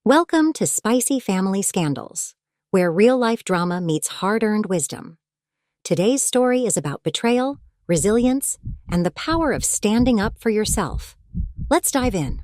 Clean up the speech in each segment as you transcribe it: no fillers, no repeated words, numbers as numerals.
Welcome to Spicy Family Scandals, where real-life drama meets hard-earned wisdom. Today's story is about betrayal, resilience, and the power of standing up for yourself. Let's dive in.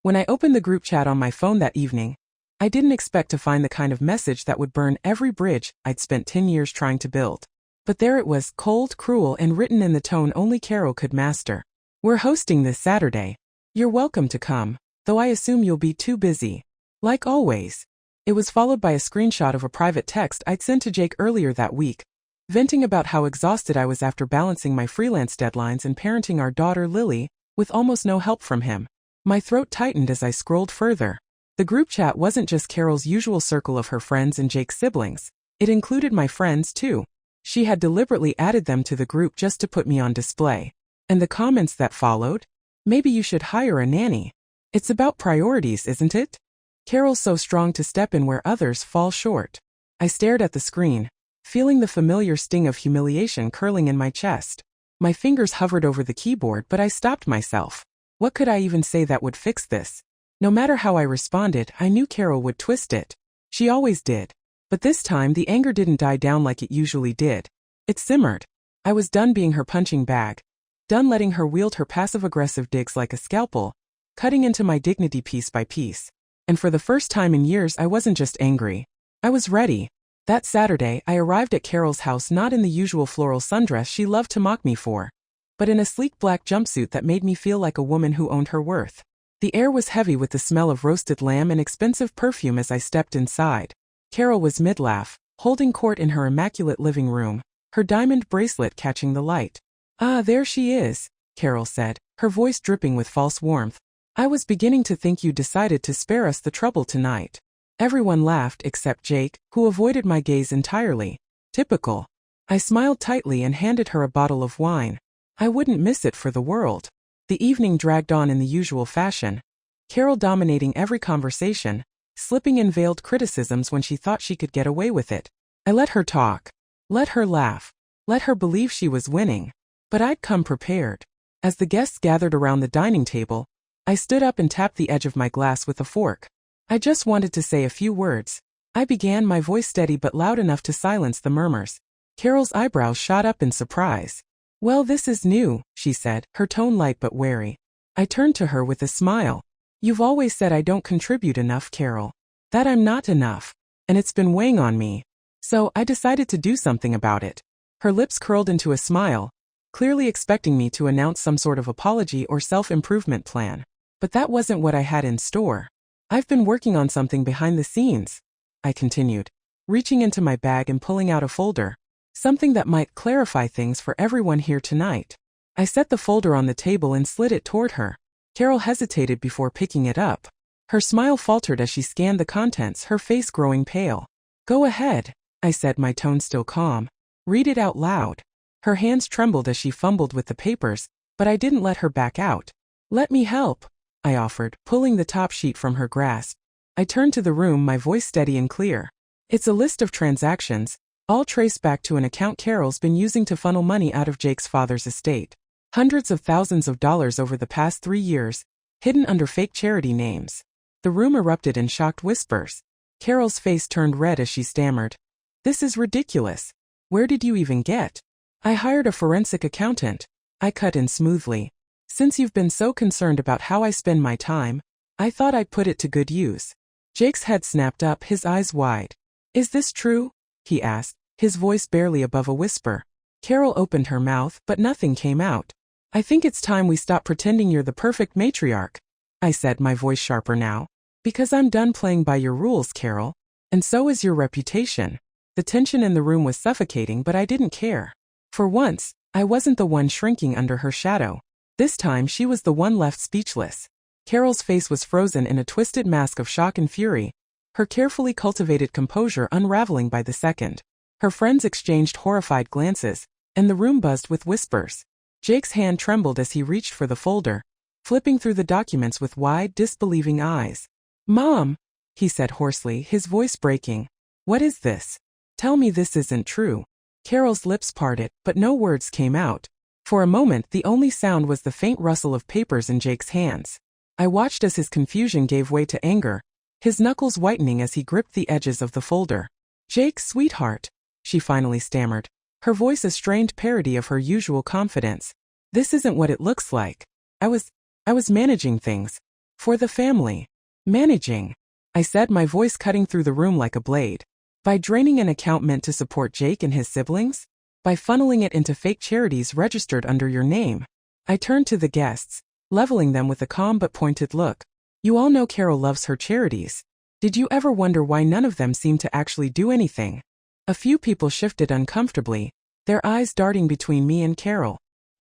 When I opened the group chat on my phone that evening, I didn't expect to find the kind of message that would burn every bridge I'd spent 10 years trying to build. But there it was, cold, cruel, and written in the tone only Carol could master. "We're hosting this Saturday. You're welcome to come, though I assume you'll be too busy. Like always." It was followed by a screenshot of a private text I'd sent to Jake earlier that week, venting about how exhausted I was after balancing my freelance deadlines and parenting our daughter Lily, with almost no help from him. My throat tightened as I scrolled further. The group chat wasn't just Carol's usual circle of her friends and Jake's siblings. It included my friends too. She had deliberately added them to the group just to put me on display. And the comments that followed? "Maybe you should hire a nanny. It's about priorities, isn't it? Carol's so strong to step in where others fall short." I stared at the screen, feeling the familiar sting of humiliation curling in my chest. My fingers hovered over the keyboard, but I stopped myself. What could I even say that would fix this? No matter how I responded, I knew Carol would twist it. She always did. But this time the anger didn't die down like it usually did. It simmered. I was done being her punching bag. Done letting her wield her passive-aggressive digs like a scalpel, cutting into my dignity piece by piece. And for the first time in years, I wasn't just angry. I was ready. That Saturday, I arrived at Carol's house not in the usual floral sundress she loved to mock me for, but in a sleek black jumpsuit that made me feel like a woman who owned her worth. The air was heavy with the smell of roasted lamb and expensive perfume as I stepped inside. Carol was mid-laugh, holding court in her immaculate living room, her diamond bracelet catching the light. "Ah, there she is," Carol said, her voice dripping with false warmth. "I was beginning to think you decided to spare us the trouble tonight." Everyone laughed except Jake, who avoided my gaze entirely. Typical. I smiled tightly and handed her a bottle of wine. I wouldn't miss it for the world. The evening dragged on in the usual fashion, Carol dominating every conversation, slipping in veiled criticisms when she thought she could get away with it. I let her talk. Let her laugh. Let her believe she was winning. But I'd come prepared. As the guests gathered around the dining table, I stood up and tapped the edge of my glass with a fork. I just wanted to say a few words. I began, my voice steady but loud enough to silence the murmurs. Carol's eyebrows shot up in surprise. "Well, this is new," she said, her tone light but wary. I turned to her with a smile. "You've always said I don't contribute enough, Carol. That I'm not enough. And it's been weighing on me. So I decided to do something about it." Her lips curled into a smile, clearly expecting me to announce some sort of apology or self-improvement plan. But that wasn't what I had in store. "I've been working on something behind the scenes," I continued, reaching into my bag and pulling out a folder. "Something that might clarify things for everyone here tonight." I set the folder on the table and slid it toward her. Carol hesitated before picking it up. Her smile faltered as she scanned the contents, her face growing pale. "Go ahead," I said, my tone still calm. "Read it out loud." Her hands trembled as she fumbled with the papers, but I didn't let her back out. "Let me help," I offered, pulling the top sheet from her grasp. I turned to the room, my voice steady and clear. "It's a list of transactions, all traced back to an account Carol's been using to funnel money out of Jake's father's estate. Hundreds of thousands of dollars over the past 3 years, hidden under fake charity names." The room erupted in shocked whispers. Carol's face turned red as she stammered. "This is ridiculous. Where did you even get?" "I hired a forensic accountant," I cut in smoothly. "Since you've been so concerned about how I spend my time, I thought I'd put it to good use." Jake's head snapped up, his eyes wide. "Is this true?" he asked, his voice barely above a whisper. Carol opened her mouth, but nothing came out. "I think it's time we stop pretending you're the perfect matriarch," I said, my voice sharper now. "Because I'm done playing by your rules, Carol. And so is your reputation." The tension in the room was suffocating, but I didn't care. For once, I wasn't the one shrinking under her shadow. This time she was the one left speechless. Carol's face was frozen in a twisted mask of shock and fury, her carefully cultivated composure unraveling by the second. Her friends exchanged horrified glances, and the room buzzed with whispers. Jake's hand trembled as he reached for the folder, flipping through the documents with wide, disbelieving eyes. "Mom," he said hoarsely, his voice breaking. "What is this? Tell me this isn't true." Carol's lips parted, but no words came out. For a moment, the only sound was the faint rustle of papers in Jake's hands. I watched as his confusion gave way to anger, his knuckles whitening as he gripped the edges of the folder. "Jake, sweetheart," she finally stammered, her voice a strained parody of her usual confidence. "This isn't what it looks like. I was managing things. For the family." "Managing?" I said, my voice cutting through the room like a blade. "By draining an account meant to support Jake and his siblings? By funneling it into fake charities registered under your name?" I turned to the guests, leveling them with a calm but pointed look. "You all know Carol loves her charities. Did you ever wonder why none of them seemed to actually do anything?" A few people shifted uncomfortably, their eyes darting between me and Carol.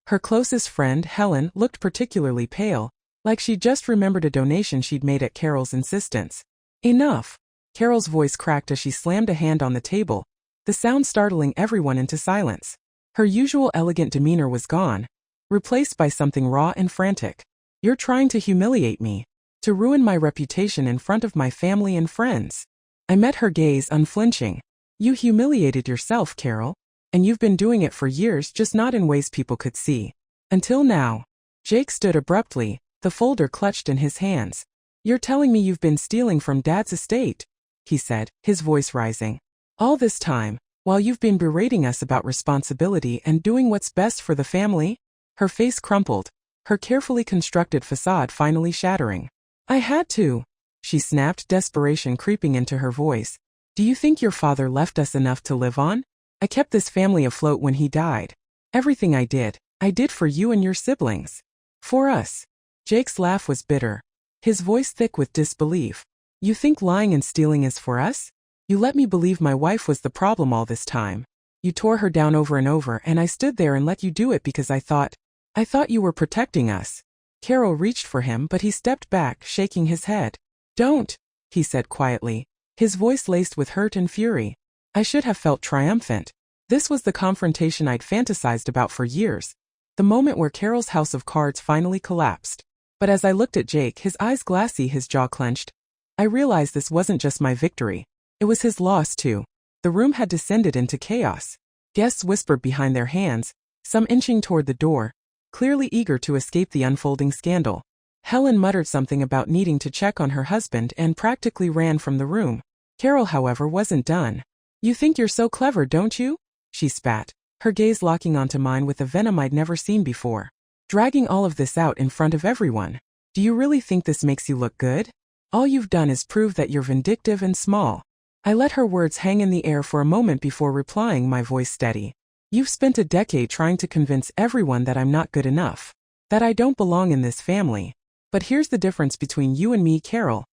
Her closest friend, Helen, looked particularly pale, like she'd just remembered a donation she'd made at Carol's insistence. "Enough!" Carol's voice cracked as she slammed a hand on the table, the sound startling everyone into silence. Her usual elegant demeanor was gone, replaced by something raw and frantic. "You're trying to humiliate me, to ruin my reputation in front of my family and friends." I met her gaze unflinching. "You humiliated yourself, Carol. And you've been doing it for years, just not in ways people could see. Until now." Jake stood abruptly, the folder clutched in his hands. "You're telling me you've been stealing from Dad's estate?" he said, his voice rising. "All this time, while you've been berating us about responsibility and doing what's best for the family?" Her face crumpled, her carefully constructed facade finally shattering. "I had to," she snapped, desperation creeping into her voice. "Do you think your father left us enough to live on? I kept this family afloat when he died. Everything I did for you and your siblings. For us." Jake's laugh was bitter, his voice thick with disbelief. "You think lying and stealing is for us? You let me believe my wife was the problem all this time. You tore her down over and over, and I stood there and let you do it because I thought you were protecting us." Carol reached for him, but he stepped back, shaking his head. "Don't," he said quietly, his voice laced with hurt and fury. I should have felt triumphant. This was the confrontation I'd fantasized about for years. The moment where Carol's house of cards finally collapsed. But as I looked at Jake, his eyes glassy, his jaw clenched, I realized this wasn't just my victory. It was his loss too. The room had descended into chaos. Guests whispered behind their hands, some inching toward the door, clearly eager to escape the unfolding scandal. Helen muttered something about needing to check on her husband and practically ran from the room. Carol, however, wasn't done. "You think you're so clever, don't you?" she spat, her gaze locking onto mine with a venom I'd never seen before. "Dragging all of this out in front of everyone. Do you really think this makes you look good? All you've done is prove that you're vindictive and small." I let her words hang in the air for a moment before replying, my voice steady. "You've spent a decade trying to convince everyone that I'm not good enough, that I don't belong in this family. But here's the difference between you and me, Carol.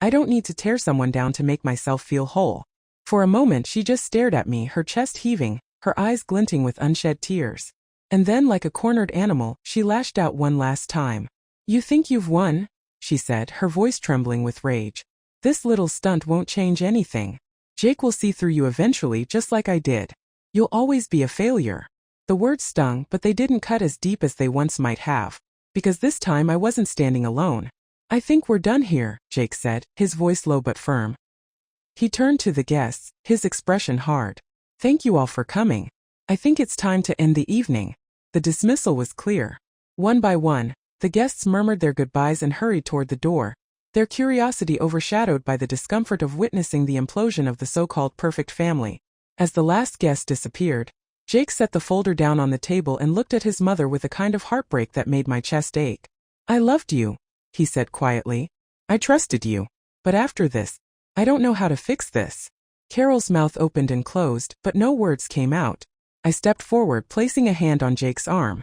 I don't need to tear someone down to make myself feel whole." For a moment she just stared at me, her chest heaving, her eyes glinting with unshed tears. And then, like a cornered animal, she lashed out one last time. "You think you've won?" she said, her voice trembling with rage. "This little stunt won't change anything. Jake will see through you eventually, just like I did. You'll always be a failure." The words stung, but they didn't cut as deep as they once might have. Because this time I wasn't standing alone. "I think we're done here," Jake said, his voice low but firm. He turned to the guests, his expression hard. "Thank you all for coming. I think it's time to end the evening." The dismissal was clear. One by one, the guests murmured their goodbyes and hurried toward the door, their curiosity overshadowed by the discomfort of witnessing the implosion of the so-called perfect family. As the last guest disappeared, Jake set the folder down on the table and looked at his mother with a kind of heartbreak that made my chest ache. "I loved you," he said quietly. "I trusted you. But after this, I don't know how to fix this." Carol's mouth opened and closed, but no words came out. I stepped forward, placing a hand on Jake's arm.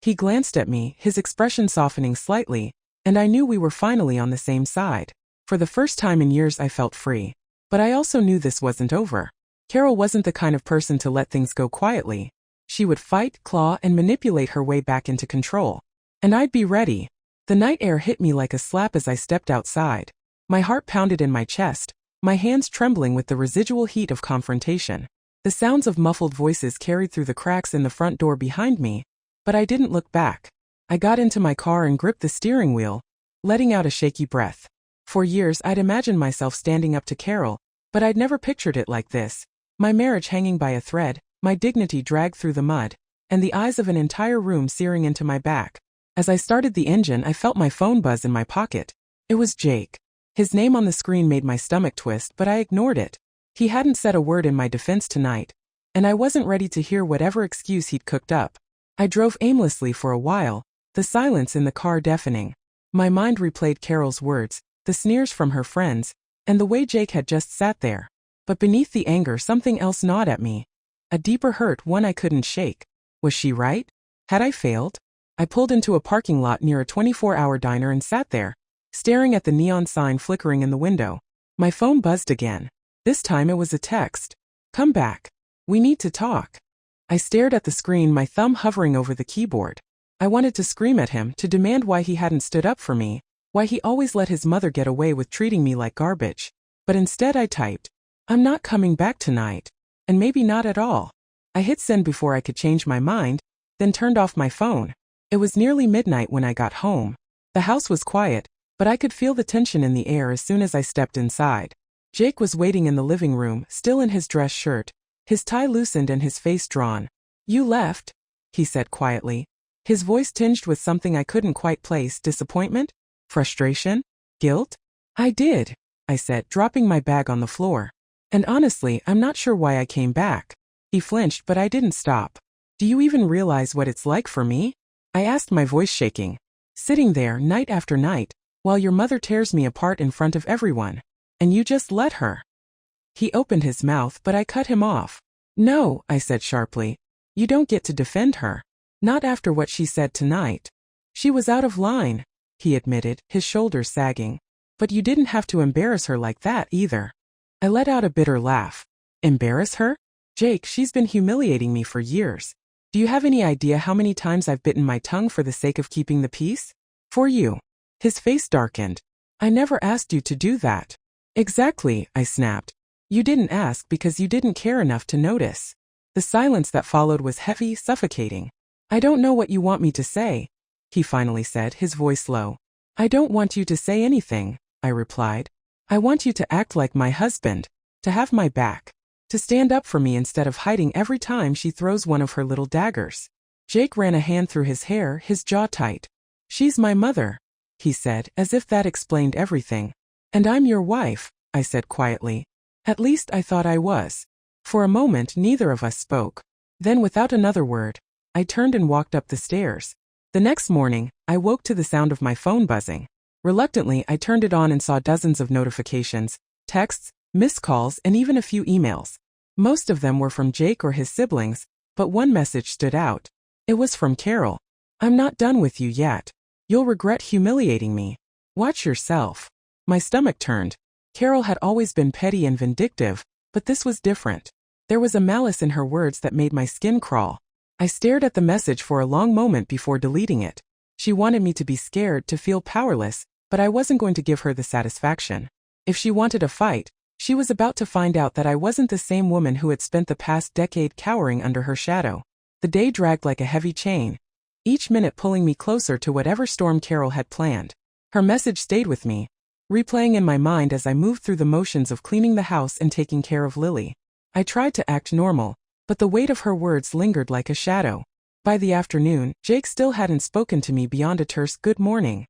He glanced at me, his expression softening slightly, and I knew we were finally on the same side. For the first time in years I felt free. But I also knew this wasn't over. Carol wasn't the kind of person to let things go quietly. She would fight, claw, and manipulate her way back into control. And I'd be ready. The night air hit me like a slap as I stepped outside. My heart pounded in my chest, my hands trembling with the residual heat of confrontation. The sounds of muffled voices carried through the cracks in the front door behind me, but I didn't look back. I got into my car and gripped the steering wheel, letting out a shaky breath. For years I'd imagined myself standing up to Carol, but I'd never pictured it like this. My marriage hanging by a thread, my dignity dragged through the mud, and the eyes of an entire room searing into my back. As I started the engine, I felt my phone buzz in my pocket. It was Jake. His name on the screen made my stomach twist, but I ignored it. He hadn't said a word in my defense tonight, and I wasn't ready to hear whatever excuse he'd cooked up. I drove aimlessly for a while, the silence in the car deafening. My mind replayed Carol's words, the sneers from her friends, and the way Jake had just sat there. But beneath the anger, something else gnawed at me. A deeper hurt, one I couldn't shake. Was she right? Had I failed? I pulled into a parking lot near a 24-hour diner and sat there, staring at the neon sign flickering in the window. My phone buzzed again. This time it was a text. "Come back. We need to talk." I stared at the screen, my thumb hovering over the keyboard. I wanted to scream at him, to demand why he hadn't stood up for me, why he always let his mother get away with treating me like garbage. But instead I typed, "I'm not coming back tonight. And maybe not at all." I hit send before I could change my mind, then turned off my phone. It was nearly midnight when I got home. The house was quiet, but I could feel the tension in the air as soon as I stepped inside. Jake was waiting in the living room, still in his dress shirt, his tie loosened and his face drawn. "You left," he said quietly. His voice tinged with something I couldn't quite place. Disappointment? Frustration? Guilt? "I did," I said, dropping my bag on the floor. "And honestly, I'm not sure why I came back." He flinched, but I didn't stop. "Do you even realize what it's like for me?" I asked, my voice shaking. "Sitting there, night after night, while your mother tears me apart in front of everyone. And you just let her." He opened his mouth, but I cut him off. "No," I said sharply. "You don't get to defend her. Not after what she said tonight." "She was out of line," he admitted, his shoulders sagging. "But you didn't have to embarrass her like that either." I let out a bitter laugh. "Embarrass her? Jake, she's been humiliating me for years. Do you have any idea how many times I've bitten my tongue for the sake of keeping the peace? For you." His face darkened. "I never asked you to do that." "Exactly," I snapped. "You didn't ask because you didn't care enough to notice." The silence that followed was heavy, suffocating. "I don't know what you want me to say," he finally said, his voice low. "I don't want you to say anything," I replied. "I want you to act like my husband, to have my back, to stand up for me instead of hiding every time she throws one of her little daggers." Jake ran a hand through his hair, his jaw tight. "She's my mother," he said, as if that explained everything. "And I'm your wife," I said quietly. At least I thought I was. For a moment neither of us spoke. Then without another word, I turned and walked up the stairs. The next morning, I woke to the sound of my phone buzzing. Reluctantly, I turned it on and saw dozens of notifications, texts, missed calls, and even a few emails. Most of them were from Jake or his siblings, but one message stood out. It was from Carol. "I'm not done with you yet. You'll regret humiliating me. Watch yourself." My stomach turned. Carol had always been petty and vindictive, but this was different. There was a malice in her words that made my skin crawl. I stared at the message for a long moment before deleting it. She wanted me to be scared, to feel powerless, but I wasn't going to give her the satisfaction. If she wanted a fight, she was about to find out that I wasn't the same woman who had spent the past decade cowering under her shadow. The day dragged like a heavy chain, each minute pulling me closer to whatever storm Carol had planned. Her message stayed with me, replaying in my mind as I moved through the motions of cleaning the house and taking care of Lily. I tried to act normal, but the weight of her words lingered like a shadow. By the afternoon, Jake still hadn't spoken to me beyond a terse "good morning."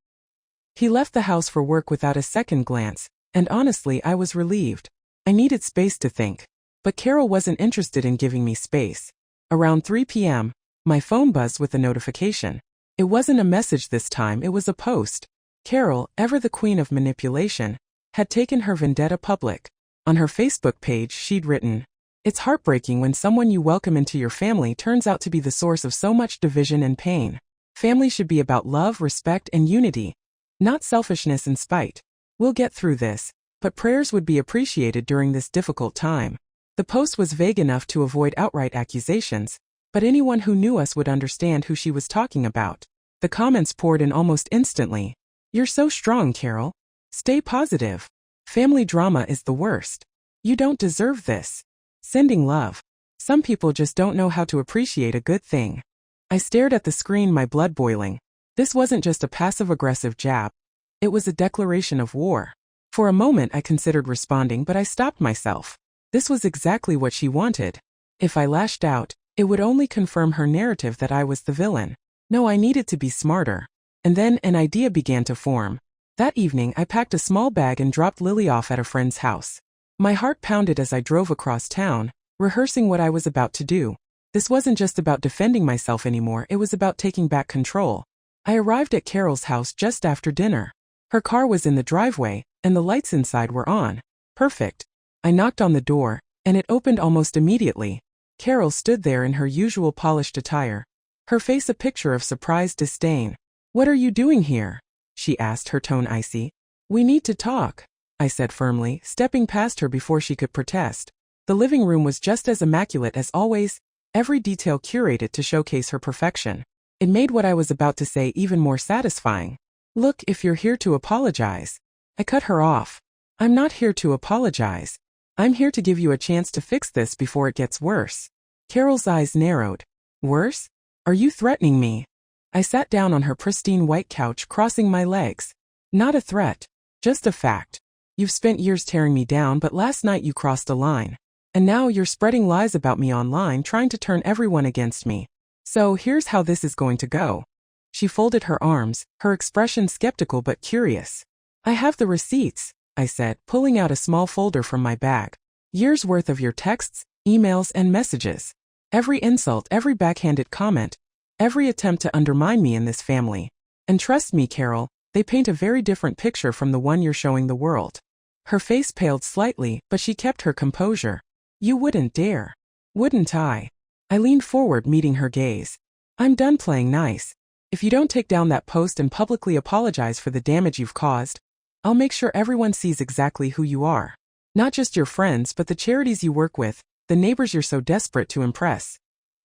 He left the house for work without a second glance, and honestly I was relieved. I needed space to think. But Carol wasn't interested in giving me space. Around 3 p.m., my phone buzzed with a notification. It wasn't a message this time, it was a post. Carol, ever the queen of manipulation, had taken her vendetta public. On her Facebook page she'd written, "It's heartbreaking when someone you welcome into your family turns out to be the source of so much division and pain. Family should be about love, respect, and unity, not selfishness and spite. We'll get through this, but prayers would be appreciated during this difficult time." The post was vague enough to avoid outright accusations, but anyone who knew us would understand who she was talking about. The comments poured in almost instantly. "You're so strong, Carol. Stay positive. Family drama is the worst. You don't deserve this. Sending love." Some people just don't know how to appreciate a good thing. I stared at the screen, my blood boiling. This wasn't just a passive-aggressive jab. It was a declaration of war. For a moment I considered responding, but I stopped myself. This was exactly what she wanted. If I lashed out, it would only confirm her narrative that I was the villain. No, I needed to be smarter. And then an idea began to form. That evening, I packed a small bag and dropped Lily off at a friend's house. My heart pounded as I drove across town, rehearsing what I was about to do. This wasn't just about defending myself anymore, it was about taking back control. I arrived at Carol's house just after dinner. Her car was in the driveway, and the lights inside were on. Perfect. I knocked on the door, and it opened almost immediately. Carol stood there in her usual polished attire, her face a picture of surprised disdain. "What are you doing here?" she asked, her tone icy. "We need to talk," I said firmly, stepping past her before she could protest. The living room was just as immaculate as always, every detail curated to showcase her perfection. It made what I was about to say even more satisfying. "Look, if you're here to apologize." I cut her off. "I'm not here to apologize. I'm here to give you a chance to fix this before it gets worse." Carol's eyes narrowed. "Worse? Are you threatening me?" I sat down on her pristine white couch, crossing my legs. "Not a threat. Just a fact. You've spent years tearing me down, but last night you crossed a line. And now you're spreading lies about me online, trying to turn everyone against me. So here's how this is going to go." She folded her arms, her expression skeptical but curious. "I have the receipts," I said, pulling out a small folder from my bag. "Years' worth of your texts, emails, and messages. Every insult, every backhanded comment, every attempt to undermine me in this family. And trust me, Carol, they paint a very different picture from the one you're showing the world." Her face paled slightly, but she kept her composure. "You wouldn't dare." "Wouldn't I?" I leaned forward, meeting her gaze. "I'm done playing nice. If you don't take down that post and publicly apologize for the damage you've caused, I'll make sure everyone sees exactly who you are. Not just your friends, but the charities you work with, the neighbors you're so desperate to impress.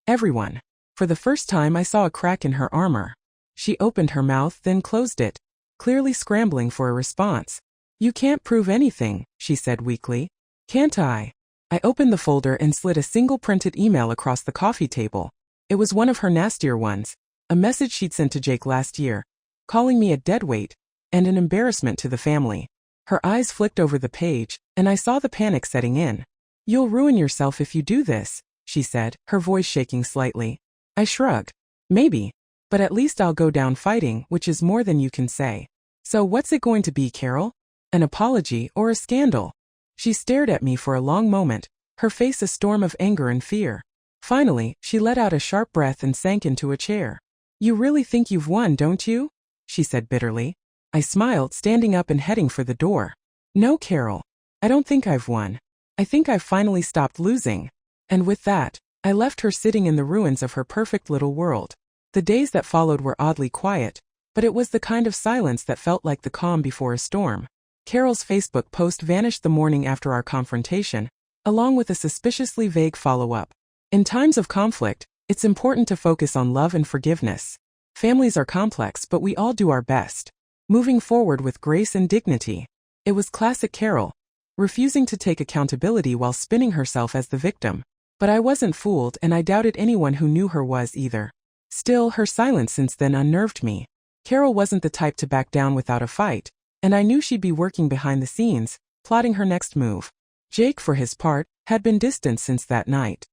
Everyone." For the first time, I saw a crack in her armor. She opened her mouth, then closed it, clearly scrambling for a response. "You can't prove anything," she said weakly. "Can't I?" I opened the folder and slid a single printed email across the coffee table. It was one of her nastier ones, a message she'd sent to Jake last year, calling me a deadweight and an embarrassment to the family. Her eyes flicked over the page, and I saw the panic setting in. "You'll ruin yourself if you do this," she said, her voice shaking slightly. I shrugged. "Maybe. But at least I'll go down fighting, which is more than you can say." "So what's it going to be, Carol? An apology or a scandal?" She stared at me for a long moment, her face a storm of anger and fear. Finally, she let out a sharp breath and sank into a chair. "You really think you've won, don't you?" she said bitterly. I smiled, standing up and heading for the door. "No, Carol. I don't think I've won. I think I've finally stopped losing." And with that, I left her sitting in the ruins of her perfect little world. The days that followed were oddly quiet, but it was the kind of silence that felt like the calm before a storm. Carol's Facebook post vanished the morning after our confrontation, along with a suspiciously vague follow-up. In times of conflict, it's important to focus on love and forgiveness. Families are complex, but we all do our best, moving forward with grace and dignity. It was classic Carol, refusing to take accountability while spinning herself as the victim. But I wasn't fooled, and I doubted anyone who knew her was either. Still, her silence since then unnerved me. Carol wasn't the type to back down without a fight, and I knew she'd be working behind the scenes, plotting her next move. Jake, for his part, had been distant since that night.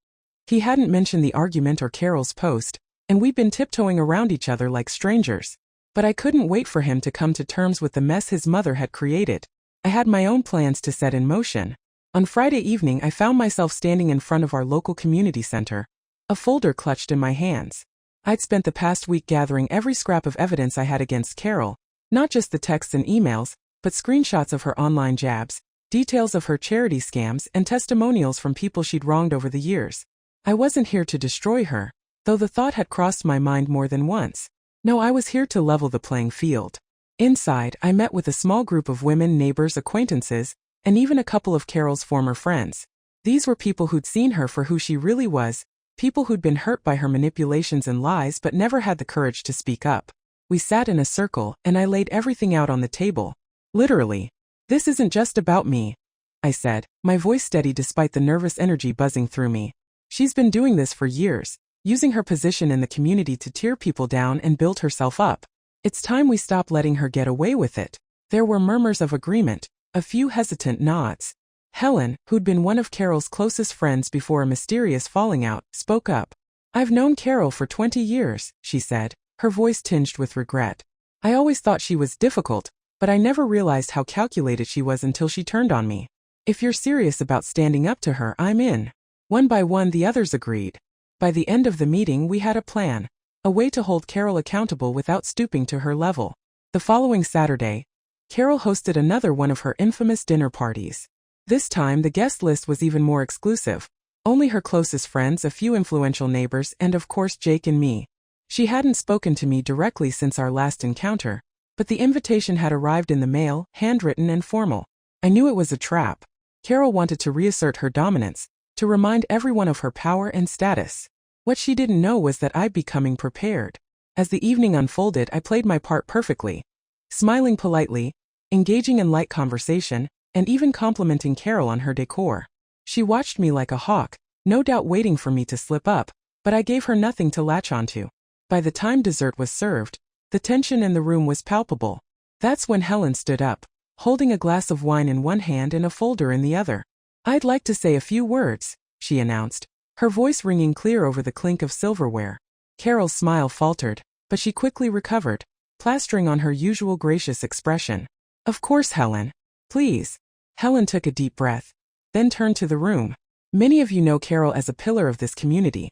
He hadn't mentioned the argument or Carol's post, and we'd been tiptoeing around each other like strangers. But I couldn't wait for him to come to terms with the mess his mother had created. I had my own plans to set in motion. On Friday evening, I found myself standing in front of our local community center, a folder clutched in my hands. I'd spent the past week gathering every scrap of evidence I had against Carol, not just the texts and emails, but screenshots of her online jabs, details of her charity scams, and testimonials from people she'd wronged over the years. I wasn't here to destroy her, though the thought had crossed my mind more than once. No, I was here to level the playing field. Inside, I met with a small group of women, neighbors, acquaintances, and even a couple of Carol's former friends. These were people who'd seen her for who she really was, people who'd been hurt by her manipulations and lies but never had the courage to speak up. We sat in a circle, and I laid everything out on the table. Literally. "This isn't just about me," I said, my voice steady despite the nervous energy buzzing through me. "She's been doing this for years, using her position in the community to tear people down and build herself up. It's time we stop letting her get away with it." There were murmurs of agreement, a few hesitant nods. Helen, who'd been one of Carol's closest friends before a mysterious falling out, spoke up. "I've known Carol for 20 years, she said, her voice tinged with regret. I always thought she was difficult, but I never realized how calculated she was until she turned on me. If you're serious about standing up to her, I'm in. One by one, the others agreed. By the end of the meeting, we had a plan. A way to hold Carol accountable without stooping to her level. The following Saturday, Carol hosted another one of her infamous dinner parties. This time, the guest list was even more exclusive. Only her closest friends, a few influential neighbors, and of course Jake and me. She hadn't spoken to me directly since our last encounter, but the invitation had arrived in the mail, handwritten and formal. I knew it was a trap. Carol wanted to reassert her dominance, to remind everyone of her power and status. What she didn't know was that I'd be coming prepared. As the evening unfolded, I played my part perfectly, smiling politely, engaging in light conversation, and even complimenting Carol on her decor. She watched me like a hawk, no doubt waiting for me to slip up, but I gave her nothing to latch onto. By the time dessert was served, the tension in the room was palpable. That's when Helen stood up, holding a glass of wine in one hand and a folder in the other. "I'd like to say a few words," she announced, her voice ringing clear over the clink of silverware. Carol's smile faltered, but she quickly recovered, plastering on her usual gracious expression. "Of course, Helen. Please." Helen took a deep breath, then turned to the room. "Many of you know Carol as a pillar of this community.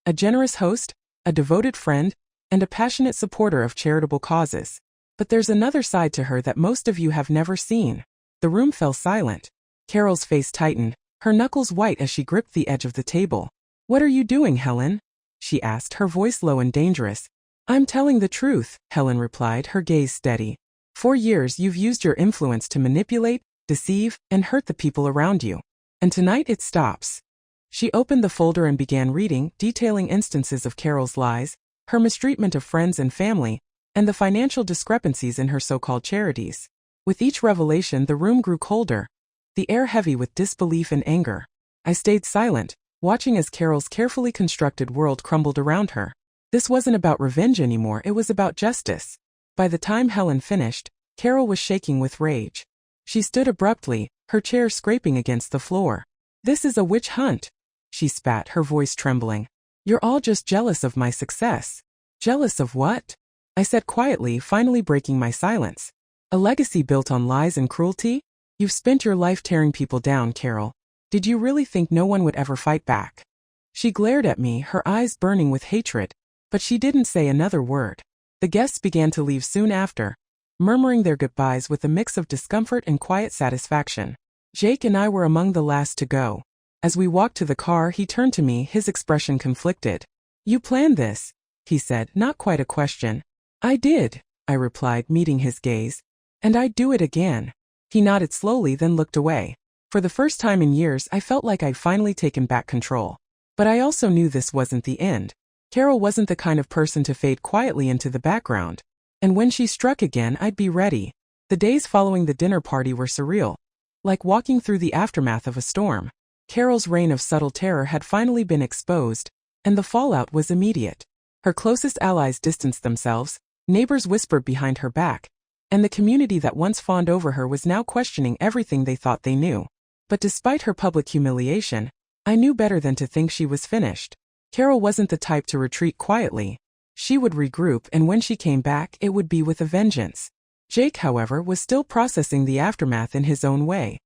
A generous host, a devoted friend, and a passionate supporter of charitable causes. But there's another side to her that most of you have never seen." The room fell silent. Carol's face tightened, her knuckles white as she gripped the edge of the table. "What are you doing, Helen?" she asked, her voice low and dangerous. "I'm telling the truth," Helen replied, her gaze steady. "For years you've used your influence to manipulate, deceive, and hurt the people around you. And tonight it stops." She opened the folder and began reading, detailing instances of Carol's lies, her mistreatment of friends and family, and the financial discrepancies in her so-called charities. With each revelation, the room grew colder, the air heavy with disbelief and anger. I stayed silent, watching as Carol's carefully constructed world crumbled around her. This wasn't about revenge anymore, it was about justice. By the time Helen finished, Carol was shaking with rage. She stood abruptly, her chair scraping against the floor. "This is a witch hunt," she spat, her voice trembling. "You're all just jealous of my success." "Jealous of what?" I said quietly, finally breaking my silence. "A legacy built on lies and cruelty? You've spent your life tearing people down, Carol. Did you really think no one would ever fight back?" She glared at me, her eyes burning with hatred, but she didn't say another word. The guests began to leave soon after, murmuring their goodbyes with a mix of discomfort and quiet satisfaction. Jake and I were among the last to go. As we walked to the car, he turned to me, his expression conflicted. "You planned this," he said, not quite a question. "I did," I replied, meeting his gaze. "And I'd do it again." He nodded slowly, then looked away. For the first time in years, I felt like I'd finally taken back control. But I also knew this wasn't the end. Carol wasn't the kind of person to fade quietly into the background. And when she struck again, I'd be ready. The days following the dinner party were surreal, like walking through the aftermath of a storm. Carol's reign of subtle terror had finally been exposed, and the fallout was immediate. Her closest allies distanced themselves, neighbors whispered behind her back, and the community that once fawned over her was now questioning everything they thought they knew. But despite her public humiliation, I knew better than to think she was finished. Carol wasn't the type to retreat quietly. She would regroup, and when she came back, it would be with a vengeance. Jake, however, was still processing the aftermath in his own way.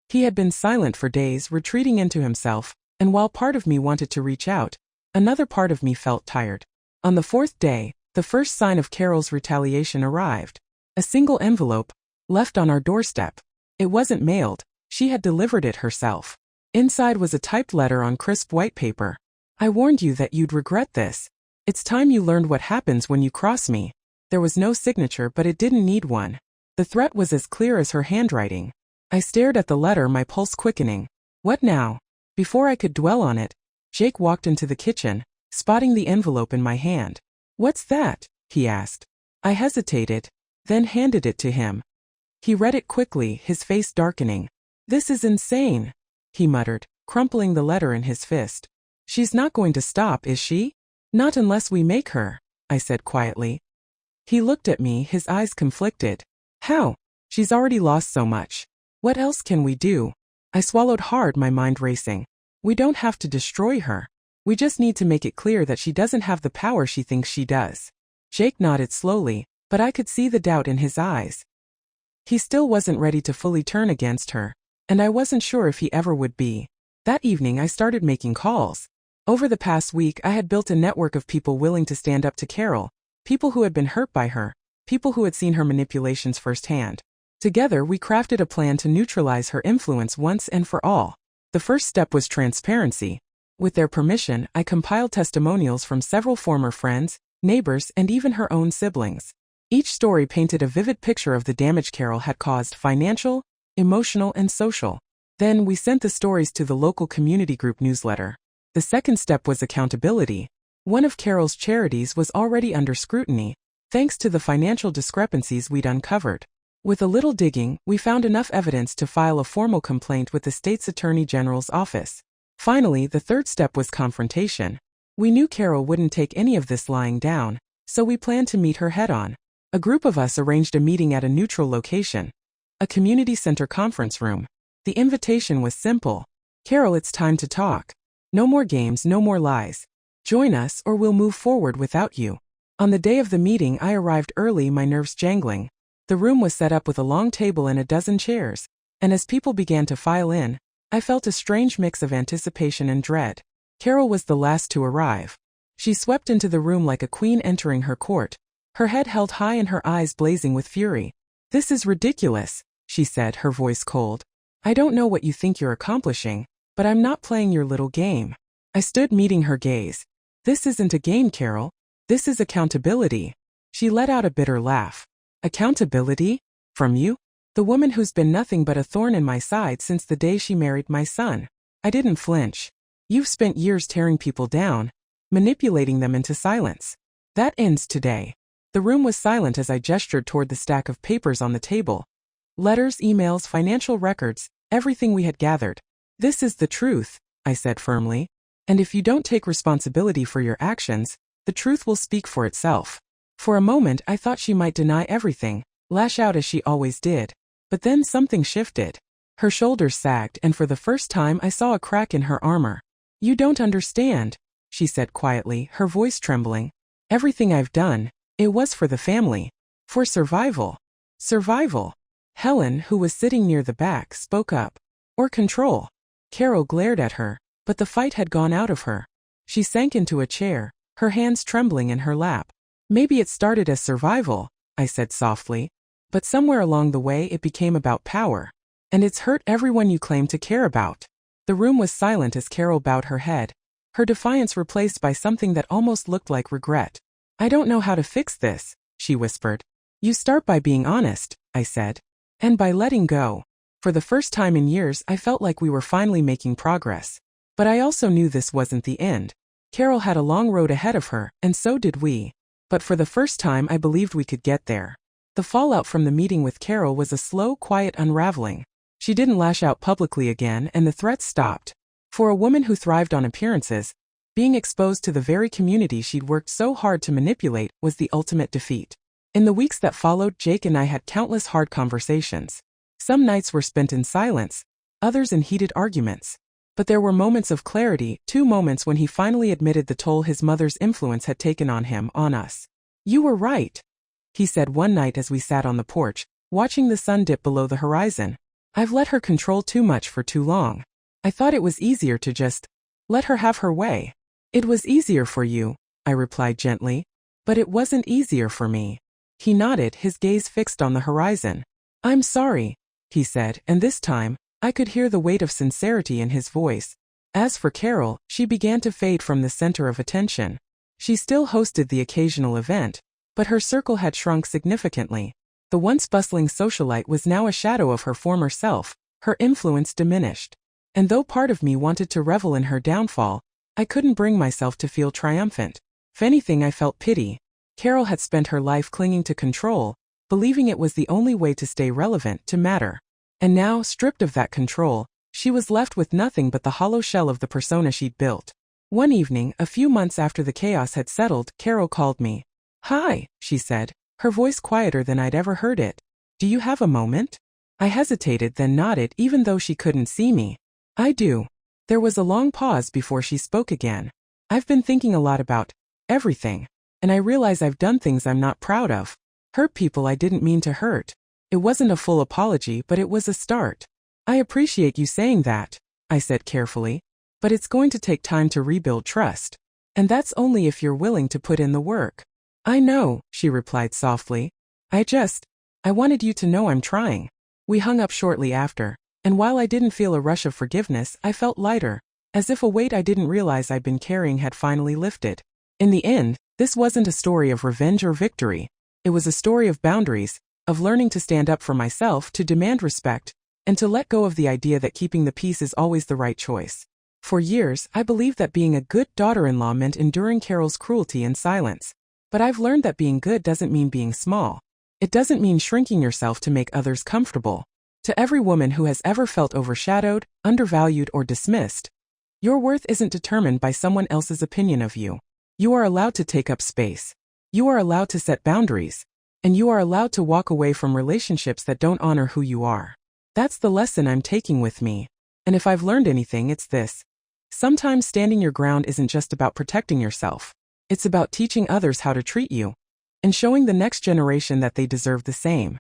He had been silent for days, retreating into himself, and while part of me wanted to reach out, another part of me felt tired. On the fourth day, the first sign of Carol's retaliation arrived. A single envelope, left on our doorstep. It wasn't mailed, she had delivered it herself. Inside was a typed letter on crisp white paper. "I warned you that you'd regret this. It's time you learned what happens when you cross me." There was no signature, but it didn't need one. The threat was as clear as her handwriting. I stared at the letter, my pulse quickening. What now? Before I could dwell on it, Jake walked into the kitchen, spotting the envelope in my hand. "What's that?" he asked. I hesitated, then handed it to him. He read it quickly, his face darkening. "This is insane," he muttered, crumpling the letter in his fist. "She's not going to stop, is she?" "Not unless we make her," I said quietly. He looked at me, his eyes conflicted. "How? She's already lost so much. What else can we do?" I swallowed hard, my mind racing. "We don't have to destroy her. We just need to make it clear that she doesn't have the power she thinks she does." Jake nodded slowly, but I could see the doubt in his eyes. He still wasn't ready to fully turn against her, and I wasn't sure if he ever would be. That evening I started making calls. Over the past week I had built a network of people willing to stand up to Carol, people who had been hurt by her, people who had seen her manipulations firsthand. Together we crafted a plan to neutralize her influence once and for all. The first step was transparency. With their permission, I compiled testimonials from several former friends, neighbors, and even her own siblings. Each story painted a vivid picture of the damage Carol had caused: financial, emotional, and social. Then we sent the stories to the local community group newsletter. The second step was accountability. One of Carol's charities was already under scrutiny, thanks to the financial discrepancies we'd uncovered. With a little digging, we found enough evidence to file a formal complaint with the state's attorney general's office. Finally, the third step was confrontation. We knew Carol wouldn't take any of this lying down, so we planned to meet her head-on. A group of us arranged a meeting at a neutral location, a community center conference room. The invitation was simple. Carol, it's time to talk. No more games, no more lies. Join us or we'll move forward without you. On the day of the meeting I arrived early, my nerves jangling. The room was set up with a long table and a dozen chairs, and as people began to file in, I felt a strange mix of anticipation and dread. Carol was the last to arrive. She swept into the room like a queen entering her court, her head held high and her eyes blazing with fury. "This is ridiculous," she said, her voice cold. "I don't know what you think you're accomplishing, but I'm not playing your little game." I stood, meeting her gaze. "This isn't a game, Carol. This is accountability." She let out a bitter laugh. "Accountability? From you? The woman who's been nothing but a thorn in my side since the day she married my son." I didn't flinch. "You've spent years tearing people down, manipulating them into silence. That ends today." The room was silent as I gestured toward the stack of papers on the table. Letters, emails, financial records, everything we had gathered. "This is the truth," I said firmly. "And if you don't take responsibility for your actions, the truth will speak for itself." For a moment I thought she might deny everything, lash out as she always did. But then something shifted. Her shoulders sagged, and for the first time I saw a crack in her armor. "You don't understand," she said quietly, her voice trembling. "Everything I've done, it was for the family. For survival." "Survival?" Helen, who was sitting near the back, spoke up. "Or control." Carol glared at her, but the fight had gone out of her. She sank into a chair, her hands trembling in her lap. "Maybe it started as survival," I said softly, "but somewhere along the way it became about power. And it's hurt everyone you claim to care about." The room was silent as Carol bowed her head, her defiance replaced by something that almost looked like regret. "I don't know how to fix this," she whispered. "You start by being honest," I said. "And by letting go." For the first time in years I felt like we were finally making progress. But I also knew this wasn't the end. Carol had a long road ahead of her, and so did we. But for the first time I believed we could get there. The fallout from the meeting with Carol was a slow, quiet unraveling. She didn't lash out publicly again, and the threats stopped. For a woman who thrived on appearances, being exposed to the very community she'd worked so hard to manipulate was the ultimate defeat. In the weeks that followed, Jake and I had countless hard conversations. Some nights were spent in silence, others in heated arguments. But there were moments of clarity, 2 moments when he finally admitted the toll his mother's influence had taken on him, on us. "You were right," he said one night as we sat on the porch, watching the sun dip below the horizon. "I've let her control too much for too long. I thought it was easier to just let her have her way." "It was easier for you," I replied gently, "but it wasn't easier for me." He nodded, his gaze fixed on the horizon. "I'm sorry," he said, and this time, I could hear the weight of sincerity in his voice. As for Carol, she began to fade from the center of attention. She still hosted the occasional event, but her circle had shrunk significantly. The once bustling socialite was now a shadow of her former self, her influence diminished. And though part of me wanted to revel in her downfall, I couldn't bring myself to feel triumphant. If anything, I felt pity. Carol had spent her life clinging to control, believing it was the only way to stay relevant, to matter. And now, stripped of that control, she was left with nothing but the hollow shell of the persona she'd built. One evening, a few months after the chaos had settled, Carol called me. "Hi," she said, her voice quieter than I'd ever heard it. "Do you have a moment?" I hesitated, then nodded even though she couldn't see me. "I do." There was a long pause before she spoke again. "I've been thinking a lot about everything, and I realize I've done things I'm not proud of." hurt people I didn't mean to hurt. It wasn't a full apology, but it was a start. I appreciate you saying that, I said carefully, but it's going to take time to rebuild trust. And that's only if you're willing to put in the work. I know, she replied softly. I wanted you to know I'm trying. We hung up shortly after, and while I didn't feel a rush of forgiveness, I felt lighter, as if a weight I didn't realize I'd been carrying had finally lifted. In the end, this wasn't a story of revenge or victory. It was a story of boundaries, of learning to stand up for myself, to demand respect, and to let go of the idea that keeping the peace is always the right choice. For years, I believed that being a good daughter-in-law meant enduring Carol's cruelty in silence. But I've learned that being good doesn't mean being small. It doesn't mean shrinking yourself to make others comfortable. To every woman who has ever felt overshadowed, undervalued, or dismissed, your worth isn't determined by someone else's opinion of you. You are allowed to take up space. You are allowed to set boundaries. And you are allowed to walk away from relationships that don't honor who you are. That's the lesson I'm taking with me. And if I've learned anything, it's this. Sometimes standing your ground isn't just about protecting yourself. It's about teaching others how to treat you, and showing the next generation that they deserve the same.